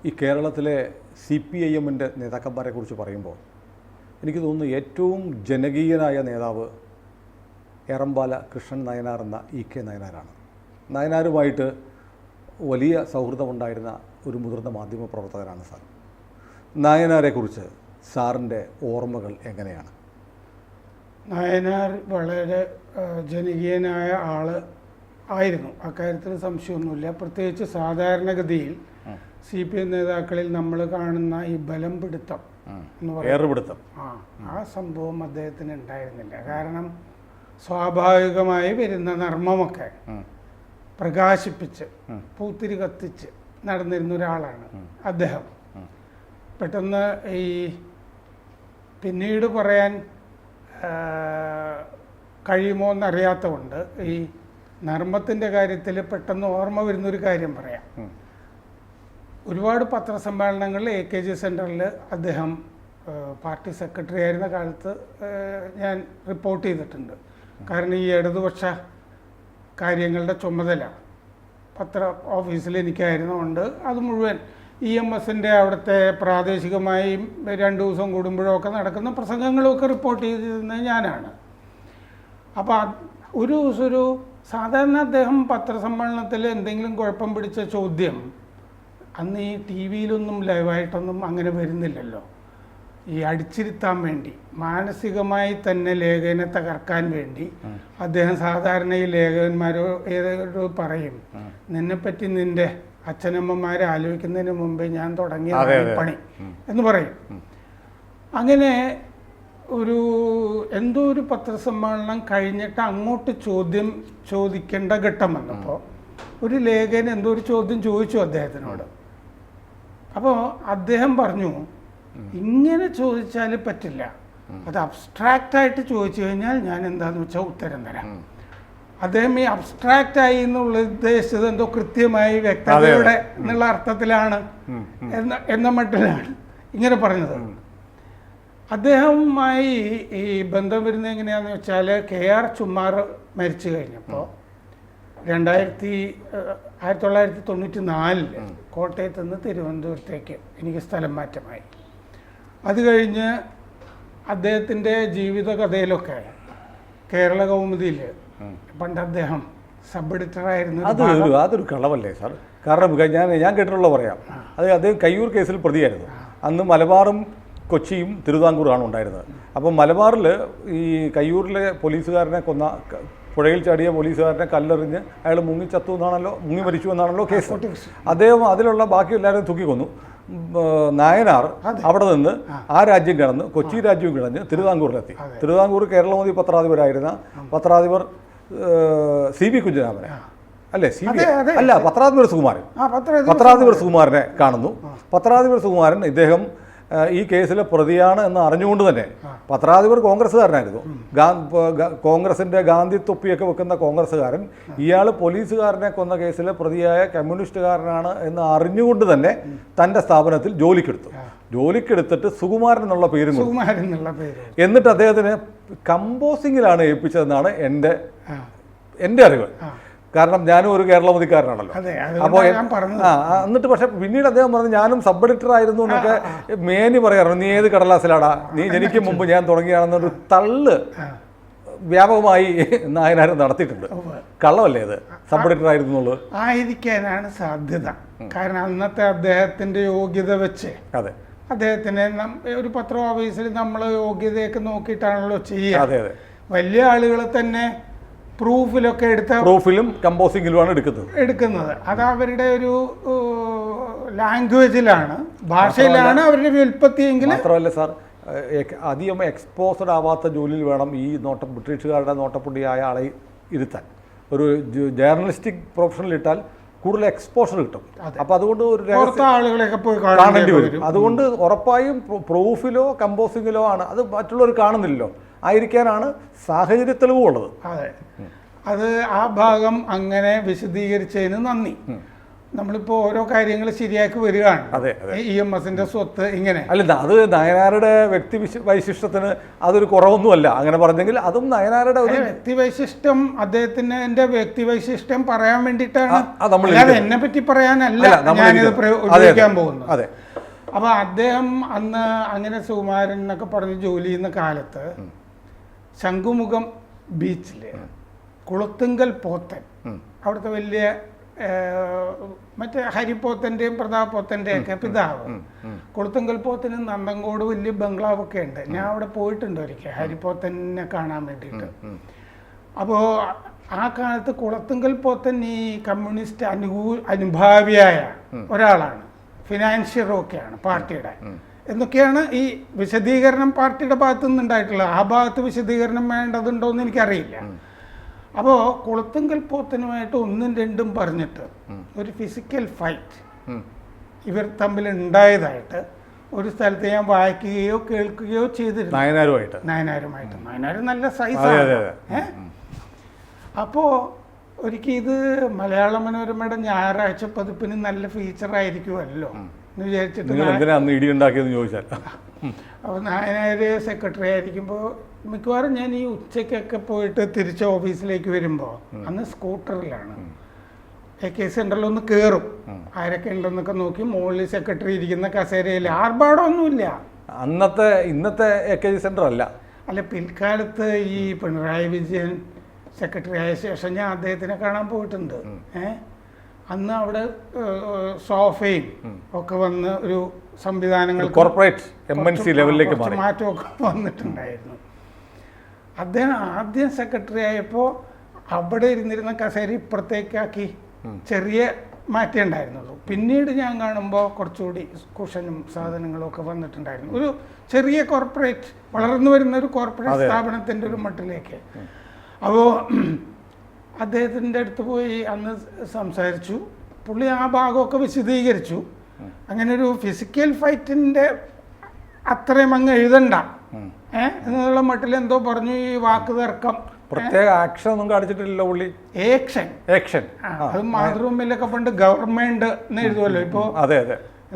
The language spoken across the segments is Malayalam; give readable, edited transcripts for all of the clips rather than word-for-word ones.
ഈ കേരളത്തിലെ CPIM-ൻ്റെ നേതാക്കന്മാരെ കുറിച്ച് പറയുമ്പോൾ എനിക്ക് തോന്നുന്നു ഏറ്റവും ജനകീയനായ നേതാവ് ഏറമ്പാല കൃഷ്ണൻ നായനാർ എന്ന EK നായനാരാണ്. നായനാരുമായിട്ട് വലിയ സൗഹൃദമുണ്ടായിരുന്ന ഒരു മുതിർന്ന മാധ്യമ പ്രവർത്തകരാണ് സാർ. നായനാരെക്കുറിച്ച് സാറിൻ്റെ ഓർമ്മകൾ എങ്ങനെയാണ്? നായനാർ വളരെ ജനകീയനായ ആൾ ആയിരുന്നു, അക്കാര്യത്തിൽ സംശയമൊന്നുമില്ല. പ്രത്യേകിച്ച് സാധാരണഗതിയിൽ CPM നേതാക്കളിൽ നമ്മൾ കാണുന്ന ഈ ബലം പിടുത്തം എന്ന് പറയുന്നത് ആ സംഭവം അദ്ദേഹത്തിന് ഉണ്ടായിരുന്നില്ല. കാരണം സ്വാഭാവികമായി വരുന്ന നർമ്മമൊക്കെ പ്രകാശിപ്പിച്ച് പൂത്തിരി കത്തിച്ച് നടന്നിരുന്ന ഒരാളാണ് അദ്ദേഹം. പെട്ടെന്ന് ഈ പിന്നീട് പറയാൻ കഴിയുമോ എന്നറിയാത്തതുകൊണ്ട് ഈ നർമ്മത്തിൻ്റെ കാര്യത്തിൽ പെട്ടെന്ന് ഓർമ്മ വരുന്നൊരു കാര്യം പറയാം. ഒരുപാട് പത്രസമ്മേളനങ്ങളിൽ AKG സെൻറ്ററിൽ അദ്ദേഹം പാർട്ടി സെക്രട്ടറി ആയിരുന്ന കാലത്ത് ഞാൻ റിപ്പോർട്ട് ചെയ്തിട്ടുണ്ട്. കാരണം ഈ ഇടതുപക്ഷ കാര്യങ്ങളുടെ ചുമതല പത്ര ഓഫീസിൽ എനിക്കായിരുന്നുകൊണ്ട് അത് മുഴുവൻ EMSൻ്റെ അവിടുത്തെ പ്രാദേശികമായി 2 ദിവസം കൂടുമ്പോഴൊക്കെ നടക്കുന്ന പ്രസംഗങ്ങളൊക്കെ റിപ്പോർട്ട് ചെയ്തിരുന്നത് ഞാനാണ്. അപ്പോൾ ഒരു ദിവസം ഒരു സാധാരണ അദ്ദേഹം പത്രസമ്മേളനത്തിൽ എന്തെങ്കിലും കുഴപ്പം പിടിച്ച ചോദ്യം അന്ന് ഈ TV-യിലൊന്നും ലൈവായിട്ടൊന്നും അങ്ങനെ വരുന്നില്ലല്ലോ. ഈ അടിച്ചിരുത്താൻ വേണ്ടി മാനസികമായി തന്നെ ലേഖകനെ തകർക്കാൻ വേണ്ടി അദ്ദേഹം സാധാരണ ഈ ലേഖകന്മാരോ ഏതോ പറയും, നിന്നെപ്പറ്റി നിൻ്റെ അച്ഛനമ്മമാരെ ആലോചിക്കുന്നതിന് മുമ്പേ ഞാൻ തുടങ്ങിയ പണി എന്ന് പറയും. അങ്ങനെ എന്തോ ഒരു പത്രസമ്മേളനം കഴിഞ്ഞിട്ട് അങ്ങോട്ട് ചോദിക്കേണ്ട ഘട്ടം വന്നപ്പോൾ ഒരു ലേഖകൻ എന്തോ ഒരു ചോദ്യം ചോദിച്ചു അദ്ദേഹത്തിനോട്. അപ്പോൾ അദ്ദേഹം പറഞ്ഞു, ഇങ്ങനെ ചോദിച്ചാൽ പറ്റില്ല, അത് അബ്സ്ട്രാക്റ്റായിട്ട് ചോദിച്ചു കഴിഞ്ഞാൽ ഞാൻ എന്താണെന്ന് വെച്ചാൽ ഉത്തരം തരാം. അദ്ദേഹം ഈ അബ്സ്ട്രാക്റ്റായി എന്നുള്ള ഉദ്ദേശിച്ചത് എന്തോ കൃത്യമായി വ്യക്തതയോടെ എന്നുള്ള അർത്ഥത്തിലാണ് എന്ന മട്ടിലാണ് ഇങ്ങനെ പറഞ്ഞത്. അദ്ദേഹവുമായി ഈ ബന്ധം വരുന്നത് എങ്ങനെയാണെന്ന് വെച്ചാൽ KR ചുമ്മാർ മരിച്ചു കഴിഞ്ഞപ്പോൾ 1994 കോട്ടയത്ത് നിന്ന് തിരുവനന്തപുരത്തേക്ക് എനിക്ക് സ്ഥലം മാറ്റമായി. അത് കഴിഞ്ഞ് അദ്ദേഹത്തിൻ്റെ ജീവിതകഥയിലൊക്കെ കേരള കൗമുദിയിൽ പണ്ട് അദ്ദേഹം സബ് എഡിറ്ററായിരുന്നു. അതൊരു കളവല്ലേ സാർ? കാരണം ഞാൻ കേട്ടിട്ടുള്ള പറയാം, അദ്ദേഹം കയ്യൂർ കേസിൽ പ്രതിയായിരുന്നു. അന്ന് മലബാറും കൊച്ചിയും തിരുവിതാംകൂറുമാണ് ഉണ്ടായിരുന്നത്. അപ്പോൾ മലബാറിൽ ഈ കയ്യൂരിലെ പോലീസുകാരനെ പുഴയിൽ ചാടിയ പോലീസുകാരനെ കല്ലെറിഞ്ഞ് അയാൾ മുങ്ങി മരിച്ചു എന്നാണല്ലോ കേസ്. അദ്ദേഹം അതിലുള്ള ബാക്കി എല്ലാവരും തൂക്കിക്കൊന്നു. നായനാർ അവിടെ നിന്ന് ആ രാജ്യം കിടന്ന് കൊച്ചി രാജ്യവും കിടഞ്ഞ് തിരുവിതാംകൂറിലെത്തി. തിരുവിതാംകൂർ കേരളമോദി പത്രാധിപരായിരുന്ന പത്രാധിപർ CB കുഞ്ഞിരാമനെ അല്ല പത്രാധിപർ സുകുമാരനെ കാണുന്നു. പത്രാധിപർ സുകുമാരൻ ഇദ്ദേഹം ഈ കേസിലെ പ്രതിയാണ് എന്ന് അറിഞ്ഞുകൊണ്ട് തന്നെ, പത്രാധിപർ കോൺഗ്രസ്സുകാരനായിരുന്നു, കോൺഗ്രസിൻ്റെ ഗാന്ധി തൊപ്പിയൊക്കെ വെക്കുന്ന കോൺഗ്രസ്സുകാരൻ, ഇയാൾ പോലീസുകാരനെ കൊന്ന കേസിലെ പ്രതിയായ കമ്മ്യൂണിസ്റ്റുകാരനാണ് എന്ന് അറിഞ്ഞുകൊണ്ട് തന്നെ തൻ്റെ സ്ഥാപനത്തിൽ ജോലിക്കെടുത്തിട്ട് സുകുമാരൻ എന്നുള്ള പേര് എന്നിട്ട് അദ്ദേഹത്തിന് കമ്പോസിങ്ങിലാണ് ഏൽപ്പിച്ചതെന്നാണ് എൻ്റെ അറിവ്. കാരണം ഞാനും ഒരു കേരളമോദിക്കാരനാണല്ലോ. അപ്പോൾ എന്നിട്ട് പക്ഷെ പിന്നീട് അദ്ദേഹം പറഞ്ഞു, ഞാനും സബ് എഡിറ്റർ ആയിരുന്നു എന്നൊക്കെ മേനി പറയാറുണ്ട്. നീ ഏത് കടലാസിലാടാ, നീ ജനിക്കും മുമ്പ് ഞാൻ തുടങ്ങിയാണെന്നൊരു തള്ള് വ്യാപകമായി നായനാർ നടത്തിയിട്ടുണ്ട്. കള്ളമല്ലേ ഇത്? സബ് എഡിറ്റർ ആയിരുന്നു ആയിരിക്കാനാണ് സാധ്യത. കാരണം അന്നത്തെ അദ്ദേഹത്തിന്റെ യോഗ്യത വെച്ച് അദ്ദേഹത്തിന് ഒരു പത്ര ഓഫീസിൽ നമ്മൾ യോഗ്യതയൊക്കെ നോക്കിയിട്ടാണല്ലോ ചെയ്യുക. വലിയ ആളുകളെ തന്നെ പ്രൂഫിലും കമ്പോസിങ്ങിലുമാണ് എടുക്കുന്നത്. അത് അവരുടെ ഒരു ലാംഗ്വേജിലാണ്, ഭാഷയിലാണ് അവരുടെ വ്യുൽപ്പത്തിയെങ്കിൽ. മാത്രമല്ല സാർ, അധികം എക്സ്പോസ്ഡ് ആവാത്ത ജോലിയിൽ വേണം ഈ ബ്രിട്ടീഷുകാരുടെ നോട്ടപ്പുള്ളിയായ ആളെ ഇരുത്താൻ. ഒരു ജേർണലിസ്റ്റിക് പ്രൊഫഷനിൽ ഇട്ടാൽ കൂടുതൽ എക്സ്പോഷർ കിട്ടും. അപ്പം അതുകൊണ്ട് ആളുകളെയൊക്കെ പോയി കാണേണ്ടി വരും. അതുകൊണ്ട് ഉറപ്പായും പ്രൂഫിലോ കമ്പോസിങ്ങിലോ ആണ്. അത് മറ്റുള്ളവർ കാണുന്നില്ലല്ലോ, ആയിരിക്കാനാണ് സാഹചര്യ തെളിവുള്ളത്. അതെ, അത് ആ ഭാഗം അങ്ങനെ വിശദീകരിച്ചതിന് നന്ദി. നമ്മളിപ്പോ ഓരോ കാര്യങ്ങൾ ശരിയാക്കി വരികയാണ്. അതെ, EMSന്റെ സ്വത്ത് ഇങ്ങനെ അല്ല, അത് നയനാരുടെ വൈശിഷ്ടത്തിന് അതൊരു കുറവൊന്നുമല്ല. അങ്ങനെ പറഞ്ഞെങ്കിൽ അതും നയനാരുടെ ഒരു വ്യക്തിവൈശിഷ്ട്യം, അദ്ദേഹത്തിന് എന്റെ വ്യക്തിവൈശിഷ്ട്യം പറയാൻ വേണ്ടിയിട്ടാണ്, നമ്മൾ അല്ലാതെ എന്നെ പറ്റി പറയാനല്ല ഞാനിത് ഉപയോഗിക്കാൻ പോകുന്നത്. അതെ. അപ്പൊ അദ്ദേഹം അന്ന് അങ്ങനെ സുകുമാരൻ എന്നൊക്കെ പറഞ്ഞ് ജോലി ചെയ്യുന്ന കാലത്ത് ശംഖുമുഖം ബീച്ചില് കുളത്തുങ്കൽ പോത്തൻ, അവിടുത്തെ വലിയ മറ്റേ ഹരിപ്പോത്തന്റെയും പ്രതാപ് പോത്തന്റെയും ഒക്കെ പിതാവ്, കുളത്തുങ്കൽ പോത്തന് നന്തങ്കോട് വലിയ ബംഗ്ലാവൊക്കെ ഉണ്ട്. ഞാൻ അവിടെ പോയിട്ടുണ്ട് ഒരിക്കൽ ഹരിപ്പോത്തനെ കാണാൻ വേണ്ടിയിട്ട്. അപ്പോൾ ആ കാലത്ത് കുളത്തുങ്കൽ പോത്തൻ ഈ കമ്മ്യൂണിസ്റ്റ് അനുഭാവിയായ ഒരാളാണ്, ഫിനാൻഷ്യറും ഒക്കെയാണ് പാർട്ടിയുടെ എന്നൊക്കെയാണ് ഈ വിശദീകരണം പാർട്ടിയുടെ ഭാഗത്തു നിന്നുണ്ടായിട്ടുള്ളത്. ആ ഭാഗത്ത് വിശദീകരണം വേണ്ടതുണ്ടോ എന്ന് എനിക്കറിയില്ല. അപ്പോൾ കുളത്തുങ്കൽ പോത്തനുമായിട്ട് ഒന്നും രണ്ടും പറഞ്ഞിട്ട് ഒരു ഫിസിക്കൽ ഫൈറ്റ് ഇവർ തമ്മിൽ ഉണ്ടായതായിട്ട് ഒരു സ്ഥലത്ത് ഞാൻ വായിക്കുകയോ കേൾക്കുകയോ ചെയ്തിരുന്നു. നയനാരുമായിട്ട്. നയനാർ നല്ല സൈസാണ്. അപ്പോൾ ഒരിക്കൽ ഇത് മലയാള മനോരമയുടെ ഞായറാഴ്ച പതിപ്പിന് നല്ല ഫീച്ചറായിരിക്കുമല്ലോ എന്ന് വിചാരിച്ചിട്ട് അപ്പോൾ നായനാര് സെക്രട്ടറി ആയിരിക്കുമ്പോൾ മിക്കവാറും ഞാൻ ഈ ഉച്ചയ്ക്കൊക്കെ പോയിട്ട് തിരിച്ച് ഓഫീസിലേക്ക് വരുമ്പോൾ അന്ന് സ്കൂട്ടറിലാണ് AK സെന്ററിലൊന്ന് കയറും, ആരൊക്കെ ഉണ്ടെന്നൊക്കെ നോക്കി മുകളിൽ സെക്രട്ടറി ഇരിക്കുന്ന കസേരയിൽ ആർഭാടമൊന്നുമില്ല. ഇന്നത്തെ AK സെന്റർ അല്ല, പിൽക്കാലത്ത് ഈ പിണറായി വിജയൻ സെക്രട്ടറി ആയ ശേഷം ഞാൻ അദ്ദേഹത്തിനെ കാണാൻ പോയിട്ടുണ്ട്. അന്ന് അവിടെ സോഫയും ഒക്കെ വന്ന് ഒരു സംവിധാനങ്ങൾ കോർപ്പറേറ്റ് MNC ലെവലിലേക്ക് മാറ്റമൊക്കെ വന്നിട്ടുണ്ടായിരുന്നു. അദ്ദേഹം ആദ്യം സെക്രട്ടറി ആയപ്പോൾ അവിടെ ഇരുന്നിരുന്ന കസേര ഇപ്പുറത്തേക്കാക്കി ചെറിയ മാറ്റേ ഉണ്ടായിരുന്നുള്ളൂ. പിന്നീട് ഞാൻ കാണുമ്പോൾ കുറച്ചുകൂടി കുഷനും സാധനങ്ങളും ഒക്കെ വന്നിട്ടുണ്ടായിരുന്നു. ഒരു ചെറിയ കോർപ്പറേറ്റ്, വളർന്നു വരുന്ന ഒരു കോർപ്പറേറ്റ് സ്ഥാപനത്തിൻ്റെ ഒരു മട്ടിലേക്ക്. അപ്പോൾ അദ്ദേഹത്തിൻ്റെ അടുത്ത് പോയി അന്ന് സംസാരിച്ചു. പുള്ളി ആ ഭാഗമൊക്കെ വിശദീകരിച്ചു. അങ്ങനെ ഒരു ഫിസിക്കൽ ഫൈറ്റിൻ്റെ അത്രയും അങ്ങ് എഴുതണ്ട എന്നുള്ള മട്ടിൽ എന്തോ പറഞ്ഞു. ഈ വാക്ക് തർക്കം, പ്രത്യേക ആക്ഷൻ ഒന്നും കാണിച്ചിട്ടില്ല പുള്ളി. ഏക്ഷൻ അത് മാതൃഭൂമിയിലൊക്കെ പണ്ട് ഗവൺമെന്റ് എന്ന് എഴുതുമല്ലോ. ഇപ്പോ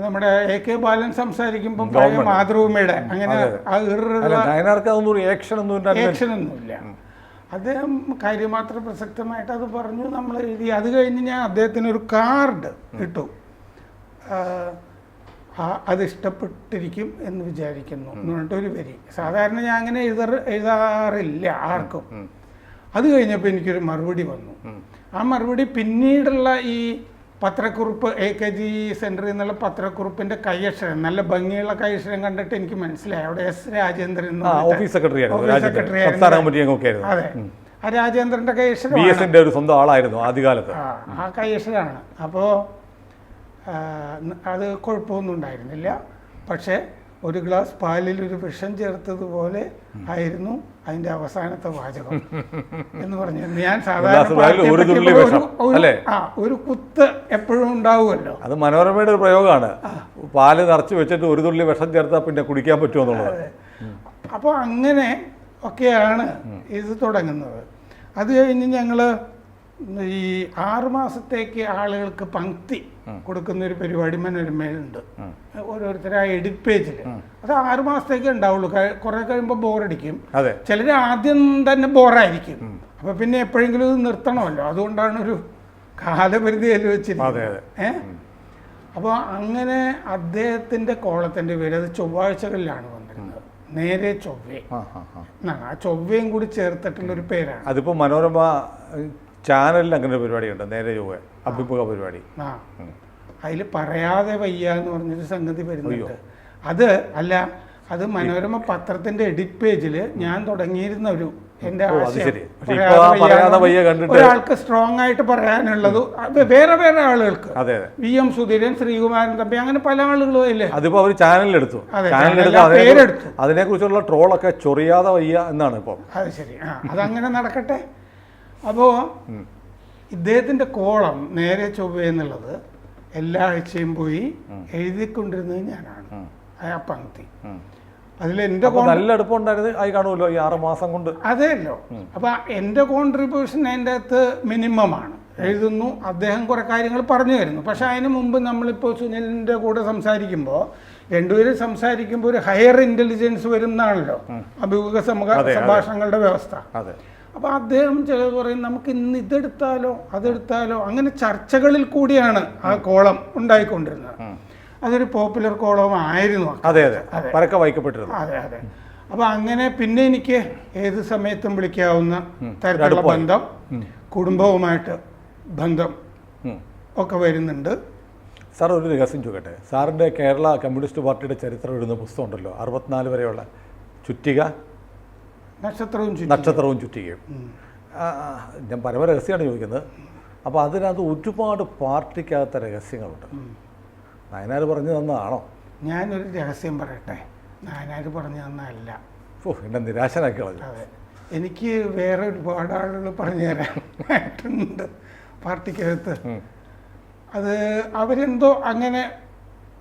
നമ്മുടെ AK ബാലൻ സംസാരിക്കുമ്പോൾ മാതൃഭൂമിയുടെ അങ്ങനെ ഏക്ഷനൊന്നുമില്ല. അദ്ദേഹം കാര്യമാത്ര പ്രസക്തമായിട്ട് അത് പറഞ്ഞു, നമ്മൾ എഴുതി. അത് കഴിഞ്ഞ് ഞാൻ അദ്ദേഹത്തിന് ഒരു കാർഡ് ഇട്ടു. അത് ഇഷ്ടപ്പെട്ടിരിക്കും എന്ന് വിചാരിക്കുന്നു എന്ന് പറഞ്ഞിട്ടൊരു വരി. സാധാരണ ഞാൻ അങ്ങനെ എഴുതാറില്ല ആർക്കും. അത് കഴിഞ്ഞപ്പോൾ എനിക്കൊരു മറുപടി വന്നു. ആ മറുപടി പിന്നീടുള്ള ഈ പത്രക്കുറിപ്പ്, AKG സെന്ററിൽ നിന്നുള്ള പത്രക്കുറിപ്പിന്റെ കൈയക്ഷരം, നല്ല ഭംഗിയുള്ള കൈയക്ഷരം കണ്ടിട്ട് എനിക്ക് മനസ്സിലായി അവിടെ S രാജേന്ദ്രൻ ഓഫീസ് സെക്രട്ടറി. അതെ, ആ രാജേന്ദ്രന്റെ കൈയക്ഷരം ഒരു സ്വന്തം ആളായിരുന്നു ആദ്യകാലത്ത്. ആ കൈയക്ഷരമാണ്. അപ്പോൾ അത് കുഴപ്പമൊന്നും ഉണ്ടായിരുന്നില്ല. പക്ഷേ ഒരു ഗ്ലാസ് പാലിൽ ഒരു വിഷം ചേർത്തതുപോലെ ആയിരുന്നു അതിന്റെ അവസാനത്തെ വാചകം എന്ന് പറഞ്ഞു. ഞാൻ സാധാരണ ഒരു കുത്ത് എപ്പോഴും ഉണ്ടാവുമല്ലോ. അത് മനോരമയുടെ ഒരു പ്രയോഗമാണ്. പാല് നിറച്ച് വെച്ചിട്ട് ഒരു തുള്ളി വിഷം ചേർത്താൽ പിന്നെ കുടിക്കാൻ പറ്റുമെന്നുള്ളത്. അപ്പോൾ അങ്ങനെ ഒക്കെയാണ് ഇത് തുടങ്ങുന്നത്. അത് കഴിഞ്ഞ് ഞങ്ങള് ഈ 6 മാസത്തേക്ക് ആളുകൾക്ക് പങ്ക്തി കൊടുക്കുന്ന ഒരു പരിപാടി മനോരമയിലുണ്ട്. ഓരോരുത്തർ ആ എഡിറ്റ് പേജിൽ അത് 6 മാസത്തേക്ക് ഉണ്ടാവുള്ളൂ. കുറെ കഴിയുമ്പോൾ ബോറടിക്കും. ചിലർ ആദ്യം തന്നെ ബോറായിരിക്കും. അപ്പൊ പിന്നെ എപ്പോഴെങ്കിലും ഇത് നിർത്തണമല്ലോ. അതുകൊണ്ടാണ് ഒരു കാലപരിധി വെച്ചിരിക്കുന്നത്. അപ്പോൾ അങ്ങനെ അദ്ദേഹത്തിന്റെ കോളത്തിന്റെ പേര് അത് ചൊവ്വാഴ്ചകളിലാണ് വന്നിരുന്നത്. നേരെ ചൊവ്വേ എന്നാണ്. ആ ചൊവ്വയും കൂടി ചേർത്തിട്ടുള്ള ഒരു പേരാണ്. അതിപ്പോ മനോരമ ചാനലിൽ അങ്ങനെ ഒരു പരിപാടിയുണ്ട്, നേരെ ചൊവ്വ അഭിമുഖ പരിപാടി. അതിൽ പറയാതെ വയ്യ എന്ന് പറഞ്ഞൊരു സംഗതി വരുന്നുണ്ട്. അത് മനോരമ പത്രത്തിന്റെ എഡിറ്റ് പേജിൽ ഞാൻ തുടങ്ങിയിരുന്ന ഒരു എന്റെ ഒരാൾക്ക് സ്ട്രോങ് ആയിട്ട് പറയാനുള്ളത് വേറെ വേറെ ആളുകൾക്ക്, VM സുധീരൻ, ശ്രീകുമാരൻ തമ്പി, അങ്ങനെ പല ആളുകളും ഇല്ലേ. അതിപ്പോ അവർ ചാനലിലെടുത്തു. അതിനെ കുറിച്ചുള്ള ട്രോളൊക്കെ ചൊറിയാതെ വയ്യ എന്നാണ് ഇപ്പൊ. അത് ശരി, അതങ്ങനെ നടക്കട്ടെ. അപ്പോൾ ഇദ്ദേഹത്തിന്റെ കോളം നേരെ ചൊവ്വ എന്നുള്ളത് എല്ലാ ആഴ്ചയും പോയി എഴുതിക്കൊണ്ടിരുന്നത് ഞാനാണ്. ആ പങ്ക്തി അതിൽ എന്റെ നല്ല അടുപ്പമുണ്ടായിരുന്നു. ആയി കാണുമല്ലോ ഈ 6 മാസം കൊണ്ട്. അതെയല്ലോ. അപ്പൊ എന്റെ കോൺട്രിബ്യൂഷൻ അതിൻ്റെ അകത്ത് മിനിമം ആണ്. എഴുതുന്നു, അദ്ദേഹം കുറേ കാര്യങ്ങൾ പറഞ്ഞു തരുന്നു. പക്ഷെ അതിന് മുമ്പ് നമ്മളിപ്പോൾ സുനിലിൻ്റെ കൂടെ സംസാരിക്കുമ്പോൾ രണ്ടുപേരും സംസാരിക്കുമ്പോൾ ഒരു ഹയർ ഇൻ്റലിജൻസ് വരുന്നതാണല്ലോ അഭിമുഖ സംഭാഷണങ്ങളുടെ വ്യവസ്ഥ. അപ്പോൾ അദ്ദേഹം ചിലത് പറയും നമുക്ക് ഇന്ന് ഇതെടുത്താലോ അതെടുത്താലോ, അങ്ങനെ ചർച്ചകളിൽ കൂടിയാണ് ആ കോളം ഉണ്ടായിക്കൊണ്ടിരുന്നത്. അതൊരു പോപ്പുലർ കോളം ആയിരുന്നു. അതെ അതെ. അപ്പോൾ അങ്ങനെ പിന്നെ എനിക്ക് ഏത് സമയത്തും വിളിക്കാവുന്ന തരത്തിലുള്ള ബന്ധം, കുടുംബവുമായിട്ട് ബന്ധം ഒക്കെ വരുന്നുണ്ട്. സാർ ഒരു രഹസ്യം ചോദിക്കട്ടെ, സാറിൻ്റെ കേരള കമ്മ്യൂണിസ്റ്റ് പാർട്ടിയുടെ ചരിത്രം എഴുതുന്ന പുസ്തകം ഉണ്ടല്ലോ, 64 വരെയുള്ള ചുറ്റിക, നക്ഷത്രവും ചുറ്റികയും. ഞാൻ പരമ രഹസ്യമാണ് ചോദിക്കുന്നത്. അപ്പോൾ അതിനകത്ത് ഒരുപാട് പാർട്ടിക്കകത്ത രഹസ്യങ്ങളുണ്ട്. നായനാർ പറഞ്ഞു തന്നതാണോ? ഞാനൊരു രഹസ്യം പറയട്ടെ, നായനാർ പറഞ്ഞു തന്നതല്ല. എന്നെ നിരാശനാക്കി കളഞ്ഞു. അതെ, എനിക്ക് വേറെ ഒരുപാട് ആളുകൾ പറഞ്ഞു തരാനായിട്ടുണ്ട് പാർട്ടിക്കകത്ത്. അത് അവരെന്തോ അങ്ങനെ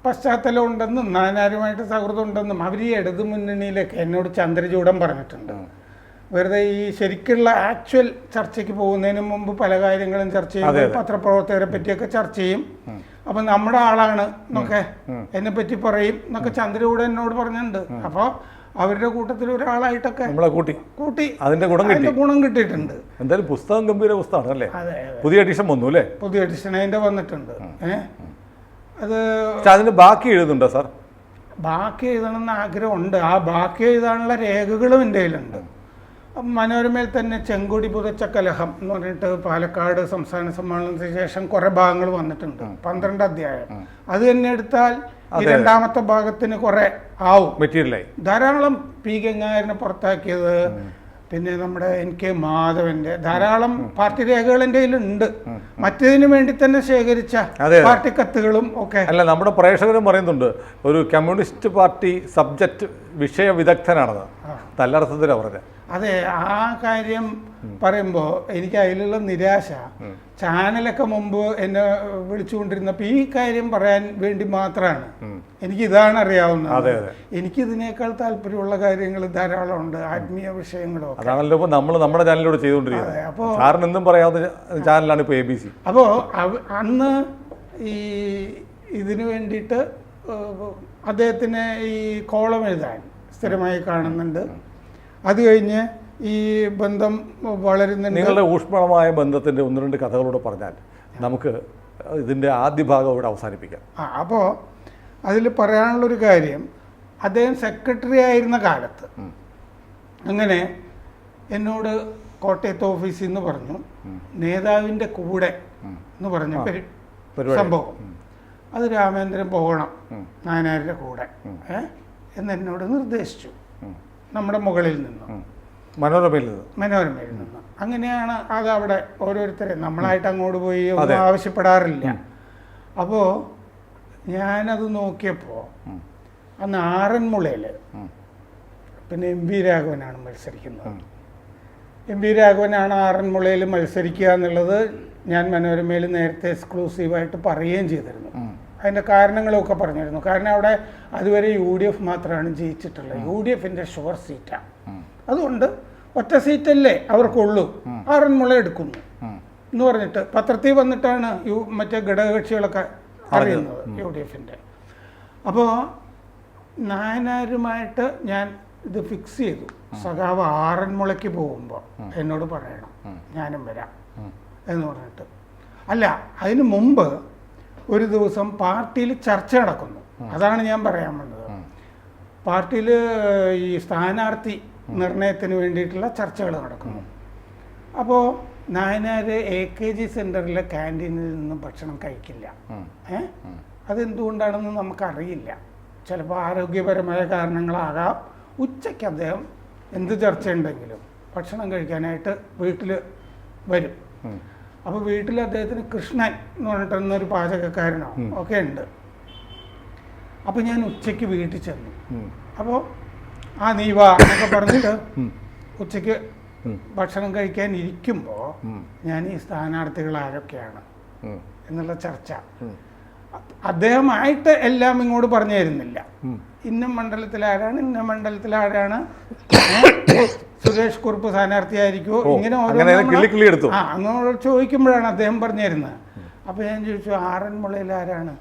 പശ്ചാത്തലം ഉണ്ടെന്നും നായനാരുമായിട്ട് സൗഹൃദം ഉണ്ടെന്നും അവർ ഈ ഇടതു മുന്നണിയിലൊക്കെ എന്നോട് ചന്ദ്രചൂഡൻ പറഞ്ഞിട്ടുണ്ട്. വെറുതെ ഈ ശരിക്കുള്ള ആക്ച്വൽ ചർച്ചയ്ക്ക് പോകുന്നതിന് മുമ്പ് പല കാര്യങ്ങളും ചർച്ച ചെയ്യും, പത്രപ്രവർത്തകരെ പറ്റിയൊക്കെ ചർച്ച ചെയ്യും. അപ്പം നമ്മുടെ ആളാണ് എന്നൊക്കെ എന്നെ പറ്റി പറയും എന്നൊക്കെ ചന്ദ്രചൂഡൻ എന്നോട് പറഞ്ഞിട്ടുണ്ട്. അപ്പോൾ അവരുടെ കൂട്ടത്തിൽ ഒരാളായിട്ടൊക്കെ കൂട്ടി അതിന്റെ ഗുണം കിട്ടിയിട്ടുണ്ട്. എന്തായാലും പുസ്തകം ഗംഭീര പുസ്തകമാണ് അല്ലേ? പുതിയ എഡിഷൻ വന്നു അല്ലേ? പുതിയ എഡിഷൻ അതിന്റെ വന്നിട്ടുണ്ട്. അത് അതിന് ബാക്കി എഴുതുന്നുണ്ടോ സാർ? ബാക്കി എഴുതണമെന്ന് ആഗ്രഹമുണ്ട്. ആ ബാക്കി എഴുതാനുള്ള രേഖകളും എൻ്റെ കയ്യിലുണ്ട്. മനോരമയിൽ തന്നെ ചെങ്കൊടി പുതച്ച കലഹം എന്ന് പറഞ്ഞിട്ട് പാലക്കാട് സംസ്ഥാന സമ്മേളനത്തിന് ശേഷം കുറെ ഭാഗങ്ങൾ വന്നിട്ടുണ്ട്, 12 അധ്യായം. അത് തന്നെ എടുത്താൽ ഈ രണ്ടാമത്തെ ഭാഗത്തിന് കുറെ ആവും മെറ്റീരിയലായി. ധാരാളം പി ഗംഗാധരനെ പുറത്താക്കിയത്, പിന്നെ നമ്മുടെ NK മാധവന്റെ ധാരാളം പാർട്ടി രേഖകൾ എൻ്റെ കയ്യിലുണ്ട്. മറ്റതിനു വേണ്ടി തന്നെ ശേഖരിച്ച പാർട്ടി കത്തുകളും ഒക്കെ. അല്ല, നമ്മുടെ പ്രേക്ഷകരും പറയുന്നുണ്ട് ഒരു കമ്മ്യൂണിസ്റ്റ് പാർട്ടി സബ്ജക്റ്റ് വിഷയ വിദഗ്ധനാണെന്ന്. നല്ല അർത്ഥത്തിലാണ് പറഞ്ഞത്. അതെ, ആ കാര്യം പറയുമ്പോൾ എനിക്ക് അതിലുള്ള നിരാശ, ചാനലൊക്കെ മുമ്പ് എന്നെ വിളിച്ചുകൊണ്ടിരുന്നപ്പോൾ ഈ കാര്യം പറയാൻ വേണ്ടി മാത്രമാണ്. എനിക്കിതാണ് അറിയാവുന്നത്. എനിക്കിതിനേക്കാൾ താല്പര്യമുള്ള കാര്യങ്ങൾ ധാരാളം ഉണ്ട്, ആത്മീയ വിഷയങ്ങളും. അതാണല്ലോ ഇപ്പോൾ നമ്മൾ നമ്മുടെ ചാനലിലൂടെ ചെയ്തുകൊണ്ടിരിക്കുന്നത്. അപ്പോൾ സാറിന് എന്തും പറയാവുന്ന ചാനലാണ് ഇപ്പോൾ ABC. അപ്പോൾ അന്ന് ഈ ഇതിനു വേണ്ടിയിട്ട് അദ്ദേഹത്തിന് ഈ കോളം എഴുതാൻ സ്ഥിരമായി കാണുന്നുണ്ട്. അത് കഴിഞ്ഞ് ഈ ബന്ധം വളരുന്നുണ്ട്. നിങ്ങളുടെ ഊഷ്മളമായ ബന്ധത്തിൻ്റെ 1-2 കഥകളോട് പറഞ്ഞാൽ നമുക്ക് ഇതിൻ്റെ ആദ്യ ഭാഗം ഇവിടെ അവസാനിപ്പിക്കാം. അപ്പോൾ അതിൽ പറയാനുള്ളൊരു കാര്യം, അദ്ദേഹം സെക്രട്ടറി ആയിരുന്ന കാലത്ത് അങ്ങനെ എന്നോട് കോട്ടയത്ത് ഓഫീസിൽ നിന്ന് പറഞ്ഞു, നേതാവിൻ്റെ കൂടെ എന്ന് പറഞ്ഞ സംഭവം, അത് രാമേന്ദ്രൻ പോകണം നായനാരുടെ കൂടെ എന്നെന്നോട് നിർദ്ദേശിച്ചു. നമ്മുടെ മുകളിൽ നിന്ന്, മനോരമയിൽ നിന്ന്. അങ്ങനെയാണ് അത് അവിടെ ഓരോരുത്തരെ നമ്മളായിട്ട് അങ്ങോട്ട് പോയി ഒന്നും ആവശ്യപ്പെടാറില്ല. അപ്പോൾ ഞാനത് നോക്കിയപ്പോൾ അന്ന് ആറന്മുളയിൽ പിന്നെ MV രാഘവനാണ് മത്സരിക്കുന്നത്. MV രാഘവനാണ് ആറന്മുളയിൽ മത്സരിക്കുക എന്നുള്ളത് ഞാൻ മനോരമയിൽ നേരത്തെ എക്സ്ക്ലൂസീവായിട്ട് പറയുകയും ചെയ്തിരുന്നു. അതിൻ്റെ കാരണങ്ങളൊക്കെ പറഞ്ഞിരുന്നു. കാരണം അവിടെ അതുവരെ UDF മാത്രമാണ് ജയിച്ചിട്ടുള്ളത്. UDFൻ്റെ ഷുവർ സീറ്റാണ്. അതുകൊണ്ട് ഒറ്റ സീറ്റല്ലേ അവർക്കുള്ളൂ, ആറന്മുള എടുക്കുന്നു എന്ന് പറഞ്ഞിട്ട് പത്രത്തിൽ വന്നിട്ടാണ് മറ്റേ ഘടകകക്ഷികളൊക്കെ അറിയുന്നത് UDFൻ്റെ. അപ്പോൾ നായനാരുമായിട്ട് ഞാൻ ഇത് ഫിക്സ് ചെയ്തു. സഖാവ് ആറന്മുളയ്ക്ക് പോകുമ്പോൾ എന്നോട് പറയണം, ഞാനും വരാം എന്ന് പറഞ്ഞിട്ട്. അല്ല, അതിന് മുമ്പ് ഒരു ദിവസം പാർട്ടിയിൽ ചർച്ച നടക്കുന്നു. അതാണ് ഞാൻ പറയാൻ വന്നത്. പാർട്ടിയിൽ ഈ സ്ഥാനാർത്ഥി നിർണയത്തിന് വേണ്ടിയിട്ടുള്ള ചർച്ചകൾ നടക്കുന്നു. അപ്പോൾ നായനാർ AKG സെൻറ്ററിലെ ക്യാൻറ്റീനിൽ നിന്നും ഭക്ഷണം കഴിക്കില്ല. അതെന്തുകൊണ്ടാണെന്ന് നമുക്കറിയില്ല. ചിലപ്പോൾ ആരോഗ്യപരമായ കാരണങ്ങളാകാം. ഉച്ചയ്ക്ക് അദ്ദേഹം എന്ത് ചർച്ച ഉണ്ടെങ്കിലും ഭക്ഷണം കഴിക്കാനായിട്ട് വീട്ടിൽ വരും. അപ്പോൾ വീട്ടിൽ അദ്ദേഹത്തിന് കൃഷ്ണൻ എന്ന് പറഞ്ഞിട്ടൊരു പാചകക്കാരനോ ഒക്കെ ഉണ്ട്. അപ്പോൾ ഞാൻ ഉച്ചയ്ക്ക് വീട്ടിൽ ചെന്നു. അപ്പോൾ നീ വാ എന്നൊക്കെ പറഞ്ഞിട്ട് ഉച്ചയ്ക്ക് ഭക്ഷണം കഴിക്കാൻ ഇരിക്കുമ്പോൾ ഞാൻ ഈ സ്ഥാനാർത്ഥികൾ ആരൊക്കെയാണ് എന്നുള്ള ചർച്ച അദ്ദേഹമായിട്ട് എല്ലാം ഇങ്ങോട്ട് പറഞ്ഞു തരുന്നില്ല. ഇന്ന മണ്ഡലത്തിലാരാണ്, ഇന്ന മണ്ഡലത്തിലാരാണ്, സുരേഷ് കുറുപ്പ് സ്ഥാനാർത്ഥിയായിരിക്കുമോ, ഇങ്ങനെ അങ്ങോട്ട് ചോദിക്കുമ്പോഴാണ് അദ്ദേഹം പറഞ്ഞു തരുന്നത്. അപ്പോൾ ഞാൻ ചോദിച്ചു ആറന്മുളയിൽ ആരാണ്,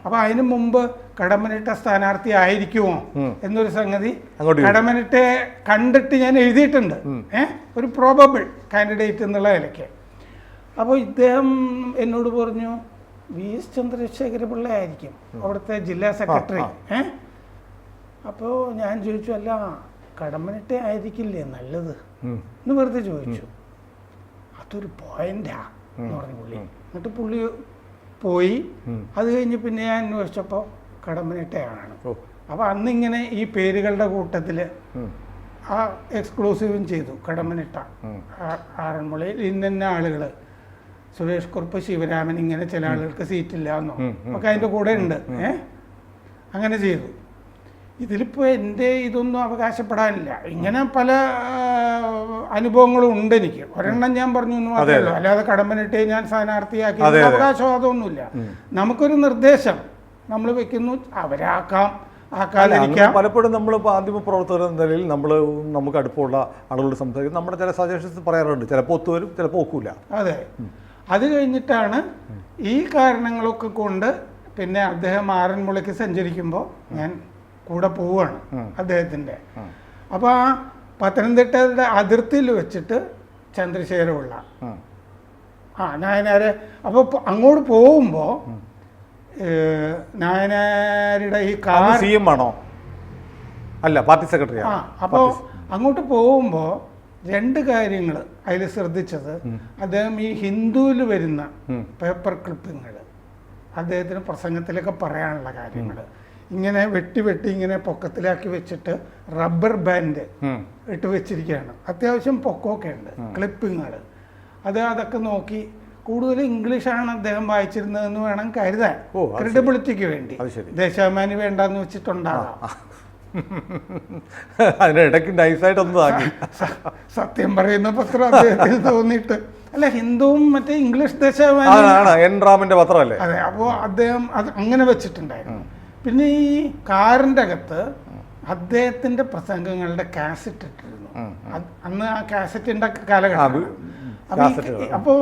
അപ്പൊ അതിനു മുമ്പ് കടമ്മനിട്ട സ്ഥാനാർത്ഥി ആയിരിക്കുമോ എന്നൊരു സംഗതി കടമ്മനിട്ടെ കണ്ടിട്ട് ഞാൻ എഴുതിയിട്ടുണ്ട്, ഒരു പ്രോബബിൾ കാൻഡിഡേറ്റ് എന്നുള്ള നിലയ്ക്ക്. അപ്പോൾ ഇദ്ദേഹം എന്നോട് പറഞ്ഞു VS ചന്ദ്രശേഖര പിള്ള ആയിരിക്കും അവിടുത്തെ ജില്ലാ സെക്രട്ടറി. അപ്പോൾ ഞാൻ ചോദിച്ചു അല്ല കടമ്മനിട്ടെ ആയിരിക്കില്ലേ നല്ലത് എന്ന് വെറുതെ ചോദിച്ചു. അതൊരു പോയിന്റാ എന്ന് പറഞ്ഞു പുള്ളി. എന്നിട്ട് പുള്ളി പോയി. അത് കഴിഞ്ഞ് പിന്നെ ഞാൻ അന്വേഷിച്ചപ്പോൾ കടമ്മനിട്ടയാണ്. അപ്പോൾ അന്നിങ്ങനെ ഈ പേരുകളുടെ കൂട്ടത്തിൽ ആ എക്സ്ക്ലൂസീവും ചെയ്തു. കടമ്മനിട്ട ആറന്മുളയിൽ ഇന്ന ആളുകൾ, സുരേഷ് കുറുപ്പ്, ശിവരാമൻ, ഇങ്ങനെ ചില ആളുകൾക്ക് സീറ്റില്ല എന്നോ ഒക്കെ അതിൻ്റെ കൂടെ ഉണ്ട്. അങ്ങനെ ചെയ്തു. ഇതിലിപ്പോൾ എൻ്റെ ഇതൊന്നും അവകാശപ്പെടാനില്ല. ഇങ്ങനെ പല അനുഭവങ്ങളും ഉണ്ട് എനിക്ക്. ഒരെണ്ണം ഞാൻ പറഞ്ഞു എന്ന് മാത്രമല്ല, അല്ലാതെ കടമ്പനിട്ടേ ഞാൻ സ്ഥാനാർത്ഥിയാക്കി അവകാശവാദമൊന്നുമില്ല. നമുക്കൊരു നിർദ്ദേശം നമ്മൾ വെക്കുന്നു, അവരാക്കാം, ആക്കാതിരിക്കാം. പലപ്പോഴും നമ്മൾ മാധ്യമ പ്രവർത്തകർ എന്ന നിലയിൽ നമുക്ക് അടുപ്പമുള്ള ആളുകളോട് സംസാരിക്കും, നമ്മുടെ ചില സജഷൻസ് പറയാറുണ്ട്. ചിലപ്പോൾ ഒത്തുവരും, ചിലപ്പോൾ ഒക്കില്ല. അതെ. അത് കഴിഞ്ഞിട്ടാണ് ഈ കാരണങ്ങളൊക്കെ കൊണ്ട് പിന്നെ അദ്ദേഹം ആറന്മുളയ്ക്ക് സഞ്ചരിക്കുമ്പോൾ ഞാൻ കൂടെ പോവുകയാണ് അദ്ദേഹത്തിൻ്റെ. അപ്പോൾ ആ പത്തനംതിട്ടയുടെ അതിർത്തിയിൽ വെച്ചിട്ട് ചന്ദ്രശേഖരപിള്ള നായനാര്. അപ്പോൾ അങ്ങോട്ട് പോകുമ്പോൾ നായനാരുടെ ഈ കാർ CM ആണോ? അല്ല, പാർട്ടി സെക്രട്ടറി. അപ്പോൾ അങ്ങോട്ട് പോകുമ്പോൾ രണ്ട് കാര്യങ്ങൾ അതിൽ ശ്രദ്ധിച്ചത്, അദ്ദേഹം ഈ ഹിന്ദുവിൽ വരുന്ന പേപ്പർ ക്ലിപ്പിങ്ങൾ, അദ്ദേഹത്തിന് പ്രസംഗത്തിലൊക്കെ പറയാനുള്ള കാര്യങ്ങൾ ഇങ്ങനെ വെട്ടി ഇങ്ങനെ പൊക്കത്തിലാക്കി വെച്ചിട്ട് റബ്ബർ ബാൻഡ് ഇട്ട് വെച്ചിരിക്കുകയാണ്. അത്യാവശ്യം പൊക്കമൊക്കെ ഉണ്ട്, ക്ലിപ്പിങ്ങൾ. അതൊക്കെ നോക്കി കൂടുതൽ ഇംഗ്ലീഷാണ് അദ്ദേഹം വായിച്ചിരുന്നതെന്ന് വേണം കരുതാൻ, ക്രെഡിബിലിറ്റിക്ക് വേണ്ടി. ദേശാഭിമാനി വേണ്ടെന്ന് വെച്ചിട്ടുണ്ടാകാം. അതിനിടയ്ക്ക് നൈസായിട്ടൊന്നും സത്യം പറയുന്ന പത്രം അദ്ദേഹത്തിന് തോന്നിയിട്ട് അല്ല, ഹിന്ദുവും മറ്റേ ഇംഗ്ലീഷ് ദേശാഭിമാനി പത്രമല്ലേ. അതെ. അപ്പോൾ അദ്ദേഹം അത് അങ്ങനെ വെച്ചിട്ടുണ്ടായിരുന്നു. പിന്നെ ഈ കാറിൻ്റെ അകത്ത് അദ്ദേഹത്തിൻ്റെ പ്രസംഗങ്ങളുടെ കാസറ്റ് ഇട്ടിരുന്നു. അന്ന് ആ കാസറ്റിൻ്റെ കാലഘട്ടം. അപ്പോൾ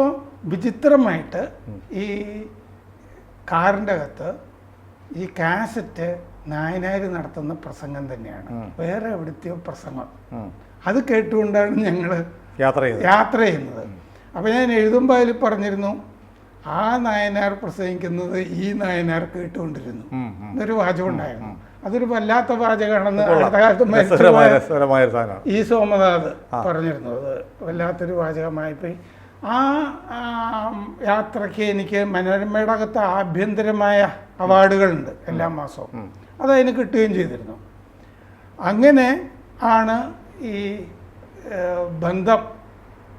വിചിത്രമായിട്ട് ഈ കാറിൻ്റെ അകത്ത് ഈ കാസറ്റ് നായനാർ നടത്തുന്ന പ്രസംഗം തന്നെയാണ്, വേറെ എവിടുത്തെയോ പ്രസംഗം. അത് കേട്ടുകൊണ്ടാണ് ഞങ്ങൾ യാത്ര ചെയ്യുന്നത്. അപ്പോൾ ഞാൻ എഴുതുമ്പോൾ അതിൽ പറഞ്ഞിരുന്നു, ആ നായനാർ പ്രസംഗിക്കുന്നത് ഈ നായനാർ കേട്ടുകൊണ്ടിരുന്നു എന്നൊരു വാചകം ഉണ്ടായിരുന്നു. അതൊരു വല്ലാത്ത വാചകമാണെന്ന് അടുത്ത കാലത്ത് ഈ സോമനാഥ് പറഞ്ഞിരുന്നു. അത് വല്ലാത്തൊരു വാചകമായിപ്പോയി. ആ യാത്രയ്ക്ക് എനിക്ക് മനോരമയുടെ അകത്ത് ആഭ്യന്തരമായ അവാർഡുകളുണ്ട് എല്ലാ മാസവും, അതതിന് കിട്ടുകയും ചെയ്തിരുന്നു. അങ്ങനെ ആണ് ഈ ബന്ധം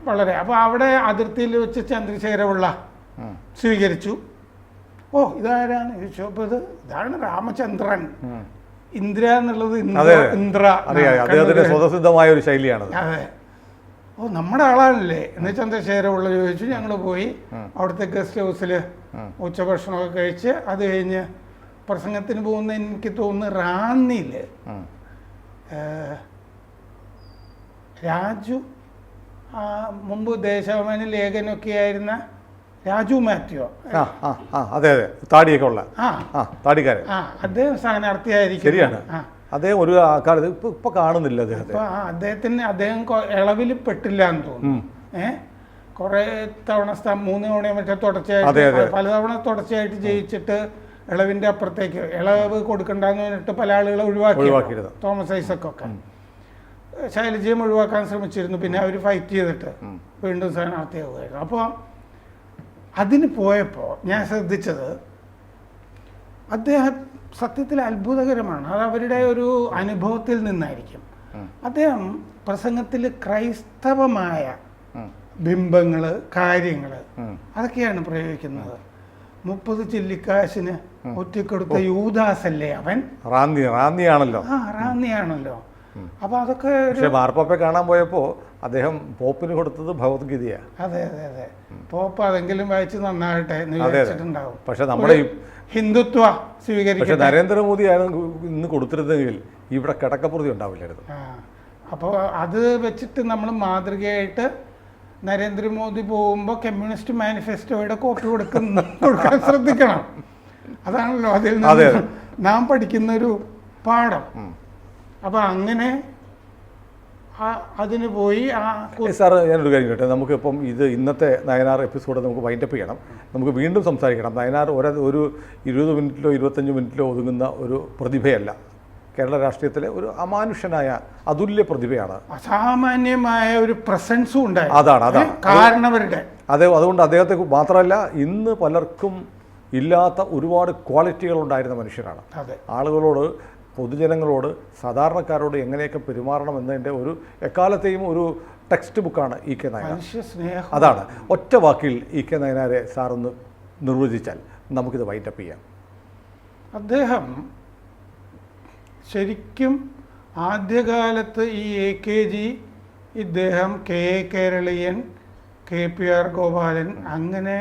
വളരെ. അപ്പോൾ അവിടെ അതിർത്തിയിൽ വെച്ച് ചന്ദ്രശേഖരപിള്ള സ്വീകരിച്ചു. ഓ, ഇതാരാണ് ചോദിച്ചു. അപ്പോൾ ഇതാണ് രാമചന്ദ്രൻ. ഇന്ദിര എന്നുള്ളത് ഇന്ദ്ര, സ്വതസിദ്ധമായ ഒരു ശൈലിയാണ്. അതെ. ഓ, നമ്മുടെ ആളാണല്ലേ എന്ന് ചന്ദ്രശേഖരപിള്ള ചോദിച്ചു. ഞങ്ങൾ പോയി അവിടുത്തെ ഗസ്റ്റ് ഹൗസിൽ ഉച്ചഭക്ഷണമൊക്കെ കഴിച്ച് അത് കഴിഞ്ഞ് പ്രസംഗത്തിന് പോകുന്ന എനിക്ക് തോന്നുന്നു റാന്നിയിൽ രാജു, മുമ്പ് ദേശാഭിമാനി ലേഖനൊക്കെ ആയിരുന്ന രാജു മാത്യു, അതെ അതെ, താടിയൊക്കെ ഉള്ള താടിക്കാരൻ, അദ്ദേഹം സ്ഥാനാർത്ഥിയായിരിക്കും. ശരിയാണ്. അദ്ദേഹം ഒരു കാലത്ത് ഇപ്പൊ കാണുന്നില്ല അദ്ദേഹം ഇളവിൽ പെട്ടില്ല എന്ന് തോന്നുന്നു. കുറെ തവണ 3 തവണ മറ്റേ തുടർച്ചയായിട്ട് പലതവണ തുടർച്ചയായിട്ട് ജയിച്ചിട്ട് ഇളവിന്റെ അപ്പുറത്തേക്ക് ഇളവ് കൊടുക്കണ്ടെന്ന് പറഞ്ഞിട്ട് പല ആളുകളെ ഒഴിവാക്കി. തോമസ് ഐസക്കൊക്കെ ശൈലജയും ഒഴിവാക്കാൻ ശ്രമിച്ചിരുന്നു. പിന്നെ അവർ ഫൈറ്റ് ചെയ്തിട്ട് വീണ്ടും സ്ഥാനാർത്ഥിയാവുമായിരുന്നു. അപ്പോൾ അതിന് പോയപ്പോൾ ഞാൻ ശ്രദ്ധിച്ചത് അദ്ദേഹം സത്യത്തിൽ അത്ഭുതകരമാണ്. അത് അവരുടെ ഒരു അനുഭവത്തിൽ നിന്നായിരിക്കും. അദ്ദേഹം പ്രസംഗത്തിൽ ക്രൈസ്തവമായ ബിംബങ്ങൾ, കാര്യങ്ങൾ അതൊക്കെയാണ് പ്രയോഗിക്കുന്നത്. 30 ചില്ലിക്കാശിന് ഒറ്റക്കൊടുത്ത യൂദാസല്ലേ അവൻ, റാന്നിയാണല്ലോ. റാന്നിയാണല്ലോ. അപ്പൊ അതൊക്കെ മാർപ്പാപ്പയെ കാണാൻ പോയപ്പോ അദ്ദേഹം പോപ്പിന് കൊടുത്തത് ഭഗവത്ഗീതയാണ്. അതെ അതെ അതെ. പോപ്പ് അതെങ്കിലും വായിച്ച് നന്നാകട്ടെ എന്ന് വിചാരിച്ചിട്ടുണ്ടാവും. പക്ഷെ നമ്മുടെ ഹിന്ദുത്വ പക്ഷെ സ്വീകരിക്കട്ടെ. നരേന്ദ്രമോദിയാണ് ഇന്ന് കൊടുത്തിരുന്നെങ്കിൽ ഇവിടെ കിടക്കപ്പുറതി ഉണ്ടാവില്ലായിരുന്നു. അപ്പോൾ അത് വെച്ചിട്ട് നമ്മൾ മാതൃകയായിട്ട് നരേന്ദ്രമോദി പോകുമ്പോൾ കമ്മ്യൂണിസ്റ്റ് മാനിഫെസ്റ്റോയുടെ കോപ്പി കൊടുക്കാൻ ശ്രദ്ധിക്കണം. അതാണല്ലോ അതിൽ നിന്ന് നാം പഠിക്കുന്നൊരു പാഠം. അപ്പം അങ്ങനെ അതിന് പോയി സാർ ഞാനൊരു കാര്യം കേട്ടെ, നമുക്കിപ്പം ഇത് ഇന്നത്തെ നയനാർ എപ്പിസോഡ് നമുക്ക് വൈൻഡപ്പ് ചെയ്യണം. നമുക്ക് വീണ്ടും സംസാരിക്കണം. നയനാർ ഒരു 20 മിനിറ്റിലോ 25 മിനിറ്റിലോ ഒതുങ്ങുന്ന ഒരു പ്രതിഭയല്ല. കേരള രാഷ്ട്രീയത്തിലെ ഒരു അമാനുഷനായ അതുല്യ പ്രതിഭയാണ്. അസാമാന്യമായ ഒരു പ്രസൻസും ഉണ്ടായി. അതാണ് കാരണവരുടെ അതുകൊണ്ട് അദ്ദേഹത്തെ മാത്രമല്ല, ഇന്ന് പലർക്കും ഇല്ലാത്ത ഒരുപാട് ക്വാളിറ്റികൾ ഉണ്ടായിരുന്ന മനുഷ്യരാണ്. ആളുകളോട്, പൊതുജനങ്ങളോട്, സാധാരണക്കാരോട് എങ്ങനെയൊക്കെ പെരുമാറണം എന്നതിൻ്റെ ഒരു എക്കാലത്തെയും ഒരു ടെക്സ്റ്റ് ബുക്കാണ് ഇ കെ നയനാർ. അതാണ് ഒറ്റ വാക്കിൽ ഇ കെ നയനാരെ സാറൊന്ന് നിർവചിച്ചാൽ നമുക്കിത് വൈൻഡപ്പ് ചെയ്യാം. അദ്ദേഹം ശരിക്കും ആദ്യകാലത്ത് ഈ AKG, ഇദ്ദേഹം KA കേരളീയൻ, KPR ഗോപാലൻ, അങ്ങനെ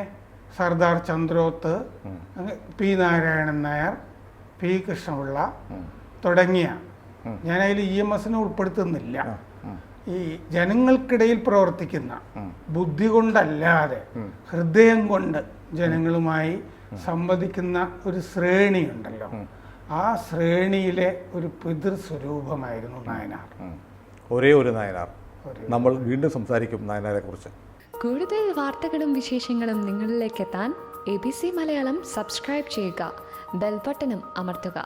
സർദാർ ചന്ദ്രോത്ത്, P നാരായണൻ നായർ, P കൃഷ്ണപിള്ള തുടങ്ങിയ, ഞാനതിൽ EMS ഉൾപ്പെടുത്തുന്നില്ല, ഈ ജനങ്ങൾക്കിടയിൽ പ്രവർത്തിക്കുന്ന, ബുദ്ധി കൊണ്ടല്ലാതെ ഹൃദയം കൊണ്ട് ജനങ്ങളുമായി സംവദിക്കുന്ന ഒരു ശ്രേണിയുണ്ടല്ലോ, ആ ശ്രേണിയിലെ ഒരു പിതൃസ്വരൂപമായിരുന്നു നായനാർ. ഒരേ ഒരു നായനാർ. നമ്മൾ വീണ്ടും സംസാരിക്കും നായനാരെ കുറിച്ച്. കൂടുതൽ വാർത്തകളും വിശേഷങ്ങളും നിങ്ങളിലേക്ക് എത്താൻ ABC മലയാളം സബ്സ്ക്രൈബ് ചെയ്യുക, ബെൽ ബട്ടണും അമർത്തുക.